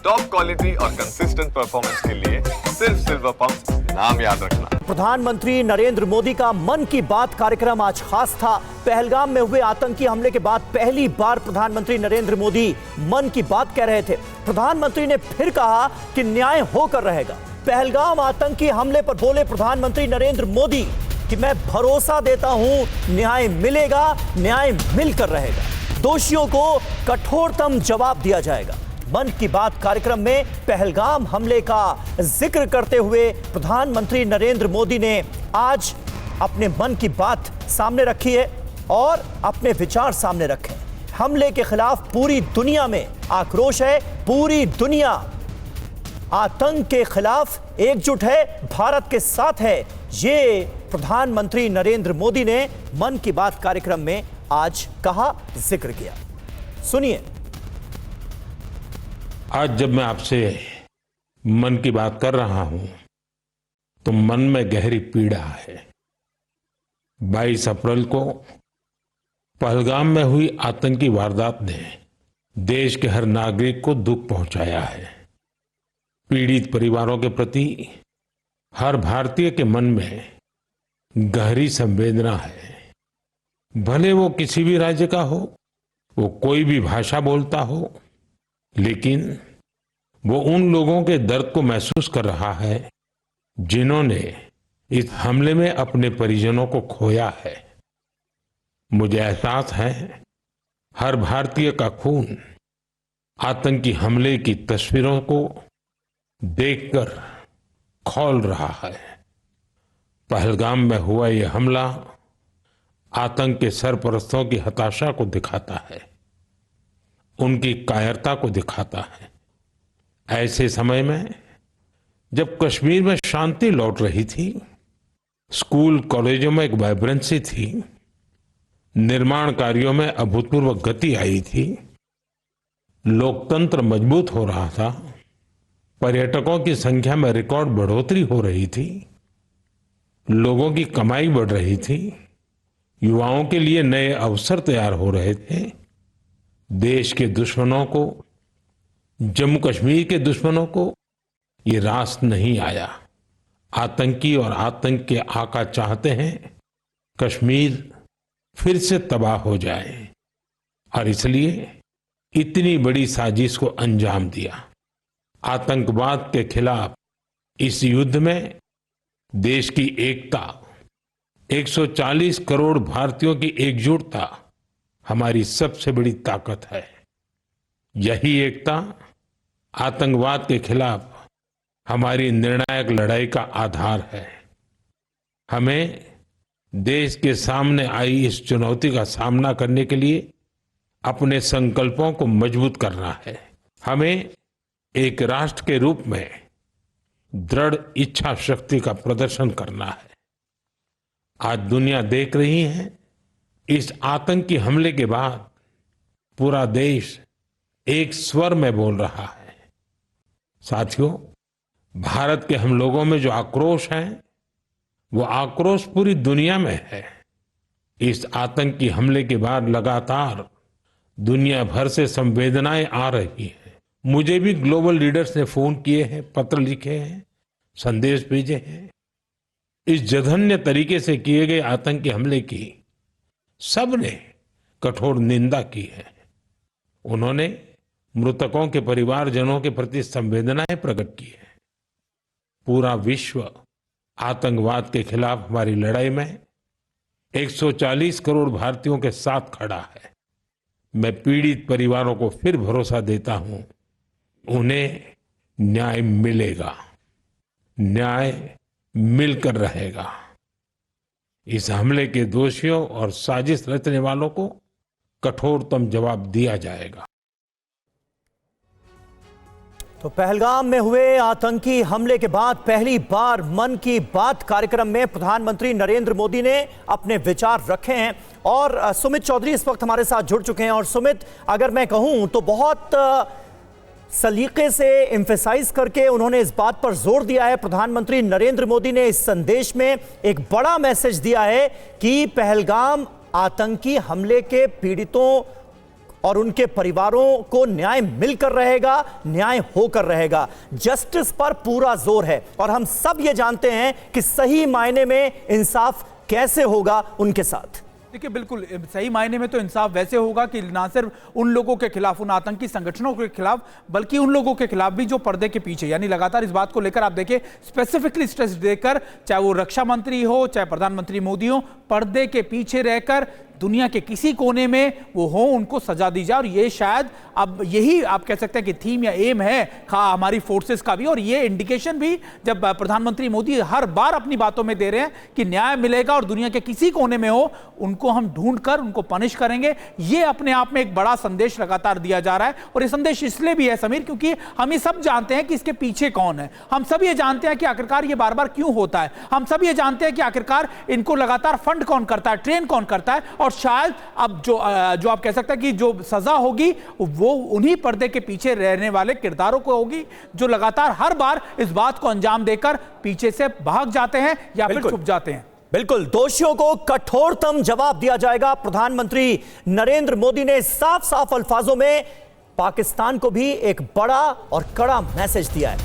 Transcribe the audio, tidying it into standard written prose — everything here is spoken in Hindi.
टॉप क्वालिटी और कंसिस्टेंट परफॉर्मेंस के लिए सिर्फ सिल्वर पंप नाम याद रखना। प्रधानमंत्री नरेंद्र मोदी का मन की बात कार्यक्रम आज खास था। पहलगाम में हुए आतंकी हमले के बाद पहली बार प्रधानमंत्री नरेंद्र मोदी मन की बात कह रहे थे। प्रधानमंत्री ने फिर कहा कि न्याय होकर रहेगा। पहलगाम आतंकी हमले पर बोले प्रधानमंत्री नरेंद्र मोदी कि मैं भरोसा देता हूं न्याय मिलेगा, न्याय मिलकर रहेगा। दोषियों को कठोरतम जवाब दिया जाएगा। मन की बात कार्यक्रम में पहलगाम हमले का जिक्र करते हुए प्रधानमंत्री नरेंद्र मोदी ने आज अपने मन की बात सामने रखी है और अपने विचार सामने रखे। हमले के खिलाफ पूरी दुनिया में आक्रोश है। पूरी दुनिया आतंक के खिलाफ एकजुट है, भारत के साथ है। ये प्रधानमंत्री नरेंद्र मोदी ने मन की बात कार्यक्रम में आज कहा, जिक्र किया। सुनिए। आज जब मैं आपसे मन की बात कर रहा हूं तो मन में गहरी पीड़ा है। 22 अप्रैल को पहलगाम में हुई आतंकी वारदात ने देश के हर नागरिक को दुख पहुंचाया है। पीड़ित परिवारों के प्रति हर भारतीय के मन में गहरी संवेदना है। भले वो किसी भी राज्य का हो, वो कोई भी भाषा बोलता हो, लेकिन वो उन लोगों के दर्द को महसूस कर रहा है जिन्होंने इस हमले में अपने परिजनों को खोया है। मुझे एहसास है हर भारतीय का खून आतंकी हमले की तस्वीरों को देखकर खौल रहा है। पहलगाम में हुआ यह हमला आतंक के सरपरस्तों की हताशा को दिखाता है, उनकी कायरता को दिखाता है। ऐसे समय में जब कश्मीर में शांति लौट रही थी, स्कूल कॉलेजों में एक वाइब्रेंसी थी, निर्माण कार्यों में अभूतपूर्व गति आई थी, लोकतंत्र मजबूत हो रहा था, पर्यटकों की संख्या में रिकॉर्ड बढ़ोतरी हो रही थी, लोगों की कमाई बढ़ रही थी, युवाओं के लिए नए अवसर तैयार हो रहे थे, देश के दुश्मनों को, जम्मू कश्मीर के दुश्मनों को ये रास नहीं आया। आतंकी और आतंक के आका चाहते हैं कश्मीर फिर से तबाह हो जाए और इसलिए इतनी बड़ी साजिश को अंजाम दिया। आतंकवाद के खिलाफ इस युद्ध में देश की एकता, 140 करोड़ भारतीयों की एकजुटता हमारी सबसे बड़ी ताकत है। यही एकता आतंकवाद के खिलाफ हमारी निर्णायक लड़ाई का आधार है। हमें देश के सामने आई इस चुनौती का सामना करने के लिए अपने संकल्पों को मजबूत करना है। हमें एक राष्ट्र के रूप में दृढ़ इच्छा शक्ति का प्रदर्शन करना है। आज दुनिया देख रही है, इस आतंकी हमले के बाद पूरा देश एक स्वर में बोल रहा है। साथियों, भारत के हम लोगों में जो आक्रोश है, वो आक्रोश पूरी दुनिया में है। इस आतंकी हमले के बाद लगातार दुनिया भर से संवेदनाएं आ रही हैं। मुझे भी ग्लोबल लीडर्स ने फोन किए हैं, पत्र लिखे हैं, संदेश भेजे हैं। इस जघन्य तरीके से किए गए आतंकी हमले की सबने कठोर निंदा की है। उन्होंने मृतकों के परिवारजनों के प्रति संवेदनाएं प्रकट की है। पूरा विश्व आतंकवाद के खिलाफ हमारी लड़ाई में 140 करोड़ भारतीयों के साथ खड़ा है। मैं पीड़ित परिवारों को फिर भरोसा देता हूं, उन्हें न्याय मिलेगा, न्याय मिलकर रहेगा। इस हमले के दोषियों और साजिश रचने वालों को कठोरतम जवाब दिया जाएगा। तो पहलगाम में हुए आतंकी हमले के बाद पहली बार मन की बात कार्यक्रम में प्रधानमंत्री नरेंद्र मोदी ने अपने विचार रखे हैं और सुमित चौधरी इस वक्त हमारे साथ जुड़ चुके हैं। और सुमित, अगर मैं कहूं तो बहुत सलीके से एम्फेसाइज करके उन्होंने इस बात पर जोर दिया है, प्रधानमंत्री नरेंद्र मोदी ने इस संदेश में एक बड़ा मैसेज दिया है कि पहलगाम आतंकी हमले के पीड़ितों और उनके परिवारों को न्याय मिलकर रहेगा, न्याय होकर रहेगा। जस्टिस पर पूरा जोर है और हम सब ये जानते हैं कि सही मायने में इंसाफ कैसे होगा उनके साथ। देखिए, बिल्कुल सही मायने में तो इंसाफ वैसे होगा कि ना सिर्फ उन लोगों के खिलाफ, उन आतंकी संगठनों के खिलाफ, बल्कि उन लोगों के खिलाफ भी जो पर्दे के पीछे, यानी लगातार इस बात को लेकर आप देखिए स्पेसिफिकली स्ट्रेस देकर, चाहे वो रक्षा मंत्री हो, चाहे प्रधानमंत्री मोदी हो, पर्दे के पीछे रहकर दुनिया के किसी कोने में वो हो, उनको सजा दी जाए। और ये शायद अब यही आप कह सकते हैं कि थीम या एम है हमारी फोर्सेस का भी। और ये इंडिकेशन भी जब प्रधानमंत्री मोदी हर बार अपनी बातों में दे रहे हैं कि न्याय मिलेगा और दुनिया के किसी कोने में हो, उनको हम ढूंढकर उनको पनिश करेंगे, ये अपने आप में एक बड़ा संदेश लगातार दिया जा रहा है। और ये संदेश इसलिए भी है समीर, क्योंकि हम ये सब जानते हैं कि इसके पीछे कौन है। हम सब ये जानते हैं कि आखिरकार ये बार बार क्यों होता है। हम सब ये जानते हैं कि आखिरकार इनको लगातार फंड कौन करता है, ट्रेन कौन करता है। और शायद अब जो आप कह सकते हैं कि जो सजा होगी वो उन्हीं पर्दे के पीछे रहने वाले किरदारों को होगी, जो लगातार हर बार इस बात को अंजाम देकर पीछे से भाग जाते हैं या फिर छुप जाते हैं। बिल्कुल, दोषियों को कठोरतम जवाब दिया जाएगा। प्रधानमंत्री नरेंद्र मोदी ने साफ साफ अल्फाजों में पाकिस्तान को भी एक बड़ा और कड़ा मैसेज दिया है।